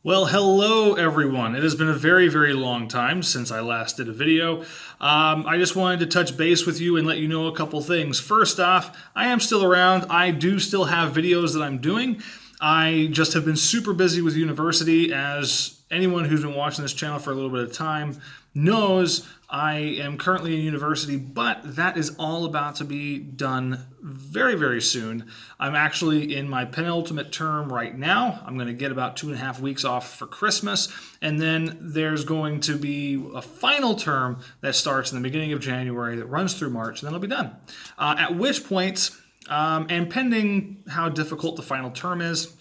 Well, hello everyone. It has been a very, very long time since I last did a video. I just wanted to touch base with you and let you know a couple things. First off, I am still around. I do still have videos that I'm doing. I just have been super busy with university. As anyone who's been watching this channel for a little bit of time knows, I am currently in university, but that is all about to be done very, very soon. I'm actually in my penultimate term right now. I'm going to get about 2.5 weeks off for Christmas, and then there's going to be a final term that starts in the beginning of January that runs through March, and then I'll be done. At which point, and pending how difficult the final term is,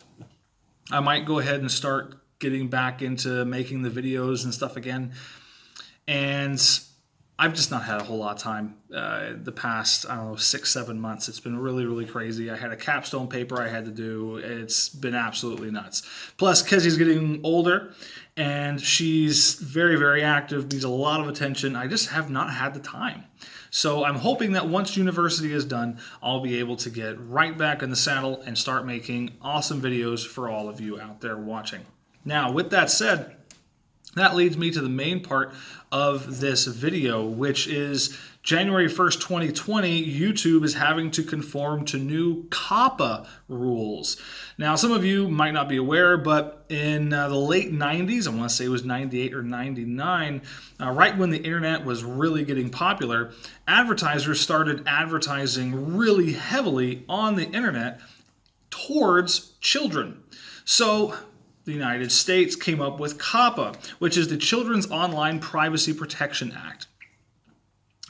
I might go ahead and start getting back into making the videos and stuff again. And I've just not had a whole lot of time the past, 6-7 months. It's been really, really crazy. I had a capstone paper I had to do. It's been absolutely nuts. Plus, Kezzy's getting older, and she's very, very active, needs a lot of attention. I just have not had the time. So I'm hoping that once university is done, I'll be able to get right back in the saddle and start making awesome videos for all of you out there watching. Now, with that said, that leads me to the main part of this video, which is January 1st, 2020, YouTube is having to conform to new COPPA rules. Now, some of you might not be aware, but in the late 90s, I want to say it was 98 or 99, right when the internet was really getting popular, advertisers started advertising really heavily on the internet towards children. So the United States came up with COPPA, which is the Children's Online Privacy Protection Act.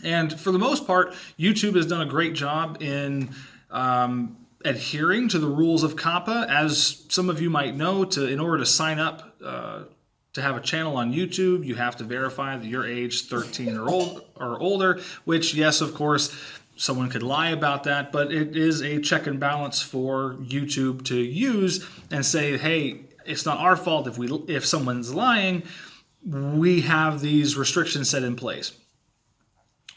And for the most part, YouTube has done a great job in adhering to the rules of COPPA. As some of you might know, in order to sign up to have a channel on YouTube, you have to verify that you're age 13 or older, which, yes, of course, someone could lie about that, but it is a check and balance for YouTube to use and say, hey, it's not our fault if someone's lying. We have these restrictions set in place.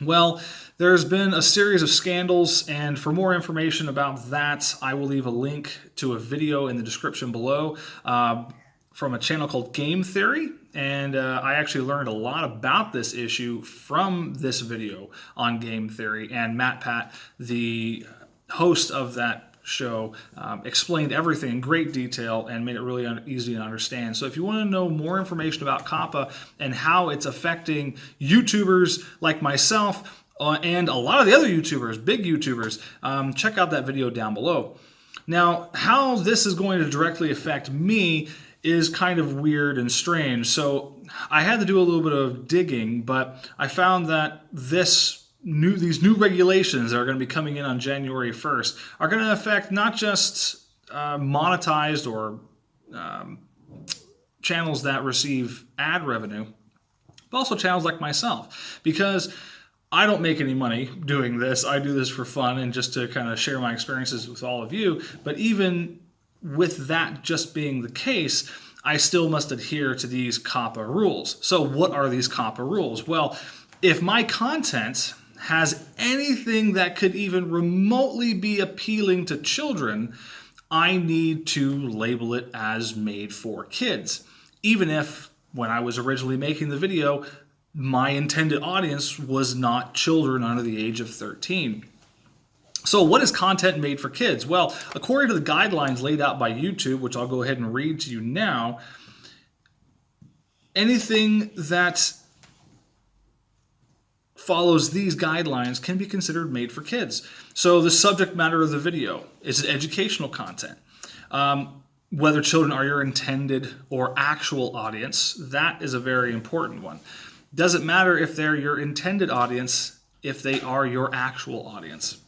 Well, there's been a series of scandals, and for more information about that, I will leave a link to a video in the description below from a channel called Game Theory. And I actually learned a lot about this issue from this video on Game Theory. And Matt Pat, the host of that show, explained everything in great detail and made it really easy to understand. So if you want to know more information about COPPA and how it's affecting YouTubers like myself and a lot of the other YouTubers, big YouTubers, check out that video down below. Now, how this is going to directly affect me is kind of weird and strange. So I had to do a little bit of digging, but I found that these new regulations that are going to be coming in on January 1st are going to affect not just monetized or channels that receive ad revenue, but also channels like myself, because I don't make any money doing this. I do this for fun and just to kind of share my experiences with all of you. But even with that just being the case, I still must adhere to these COPPA rules. So what are these COPPA rules? Well, if my content has anything that could even remotely be appealing to children, I need to label it as made for kids. Even if, when I was originally making the video, my intended audience was not children under the age of 13. So what is content made for kids? Well, according to the guidelines laid out by YouTube, which I'll go ahead and read to you now, anything that follows these guidelines can be considered made for kids. So the subject matter of the video is educational content. Whether children are your intended or actual audience, that is a very important one. Doesn't matter if they're your intended audience, if they are your actual audience.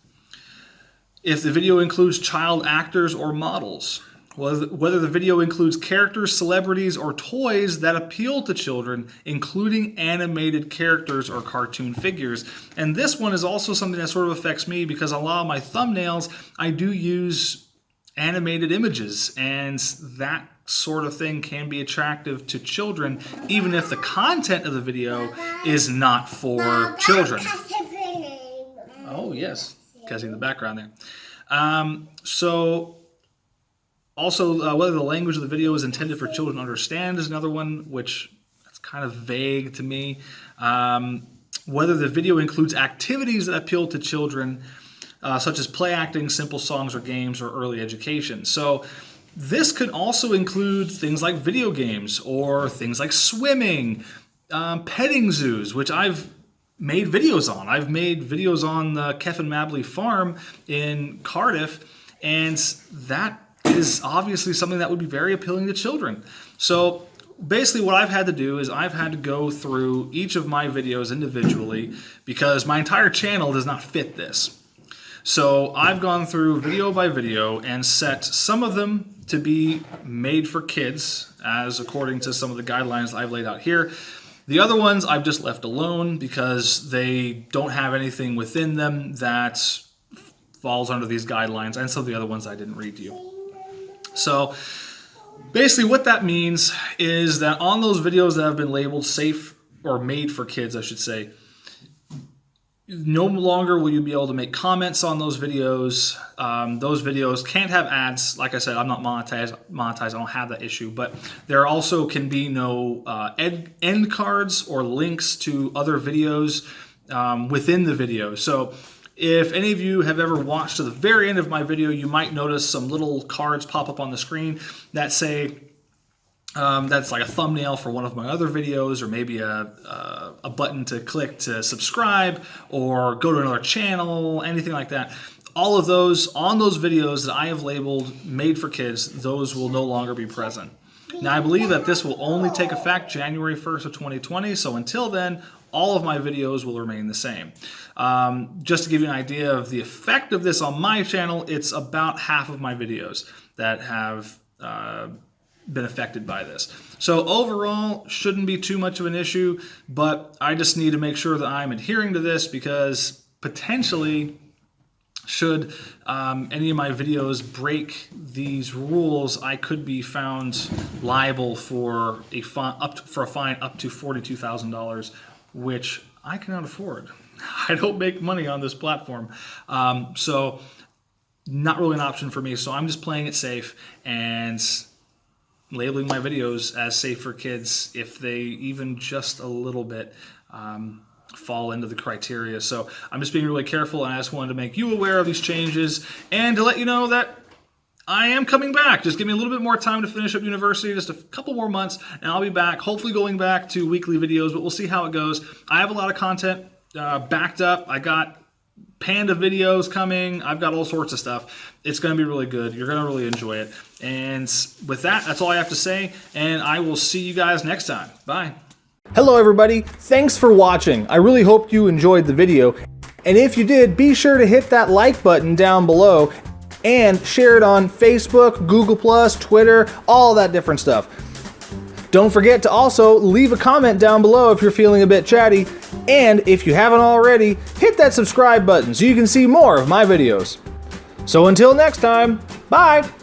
If the video includes child actors or models, whether the video includes characters, celebrities, or toys that appeal to children, including animated characters or cartoon figures. And this one is also something that sort of affects me because a lot of my thumbnails, I do use animated images, and that sort of thing can be attractive to children, even if the content of the video is not for children. Oh, yes. Kezzy in the background there. So Also, whether the language of the video is intended for children to understand is another one, which that's kind of vague to me. Whether the video includes activities that appeal to children, such as play acting, simple songs or games, or early education. So this could also include things like video games or things like swimming, petting zoos, which I've made videos on. I've made videos on the Keffin Mabley farm in Cardiff, and that is obviously something that would be very appealing to children. So basically what I've had to do is I've had to go through each of my videos individually because my entire channel does not fit this. So I've gone through video by video and set some of them to be made for kids, as according to some of the guidelines I've laid out here. The other ones I've just left alone because they don't have anything within them that falls under these guidelines, and some of the other ones I didn't read to you. So basically what that means is that on those videos that have been labeled safe or made for kids, I should say, no longer will you be able to make comments on those videos. Those videos can't have ads. Like I said, I'm not monetized. I don't have that issue. But there also can be no end cards or links to other videos within the video. So if any of you have ever watched to the very end of my video, you might notice some little cards pop up on the screen that say, that's like a thumbnail for one of my other videos, or maybe a button to click to subscribe or go to another channel, anything like that. All of those on those videos that I have labeled made for kids, those will no longer be present. Now, I believe that this will only take effect January 1st of 2020, so until then, all of my videos will remain the same. Just to give you an idea of the effect of this on my channel, it's about half of my videos that have been affected by this. So overall, shouldn't be too much of an issue, but I just need to make sure that I'm adhering to this because potentially should any of my videos break these rules, I could be found liable for a fine up to $42,000, which I cannot afford. I don't make money on this platform, so not really an option for me. So I'm just playing it safe and labeling my videos as safe for kids if they even just a little bit fall into the criteria. So I'm just being really careful, and I just wanted to make you aware of these changes and to let you know that I am coming back. Just give me a little bit more time to finish up university, just a couple more months, and I'll be back, hopefully going back to weekly videos, but we'll see how it goes. I have a lot of content backed up. I got Panda videos coming. I've got all sorts of stuff. It's going to be really good. You're going to really enjoy it. And with that, that's all I have to say, and I will see you guys next time. Bye. Hello everybody, thanks for watching. I really hope you enjoyed the video, and if you did, be sure to hit that like button down below and share it on Facebook, Google+, Twitter, all that different stuff. Don't forget to also leave a comment down below if you're feeling a bit chatty, and if you haven't already, hit that subscribe button so you can see more of my videos. So until next time, bye!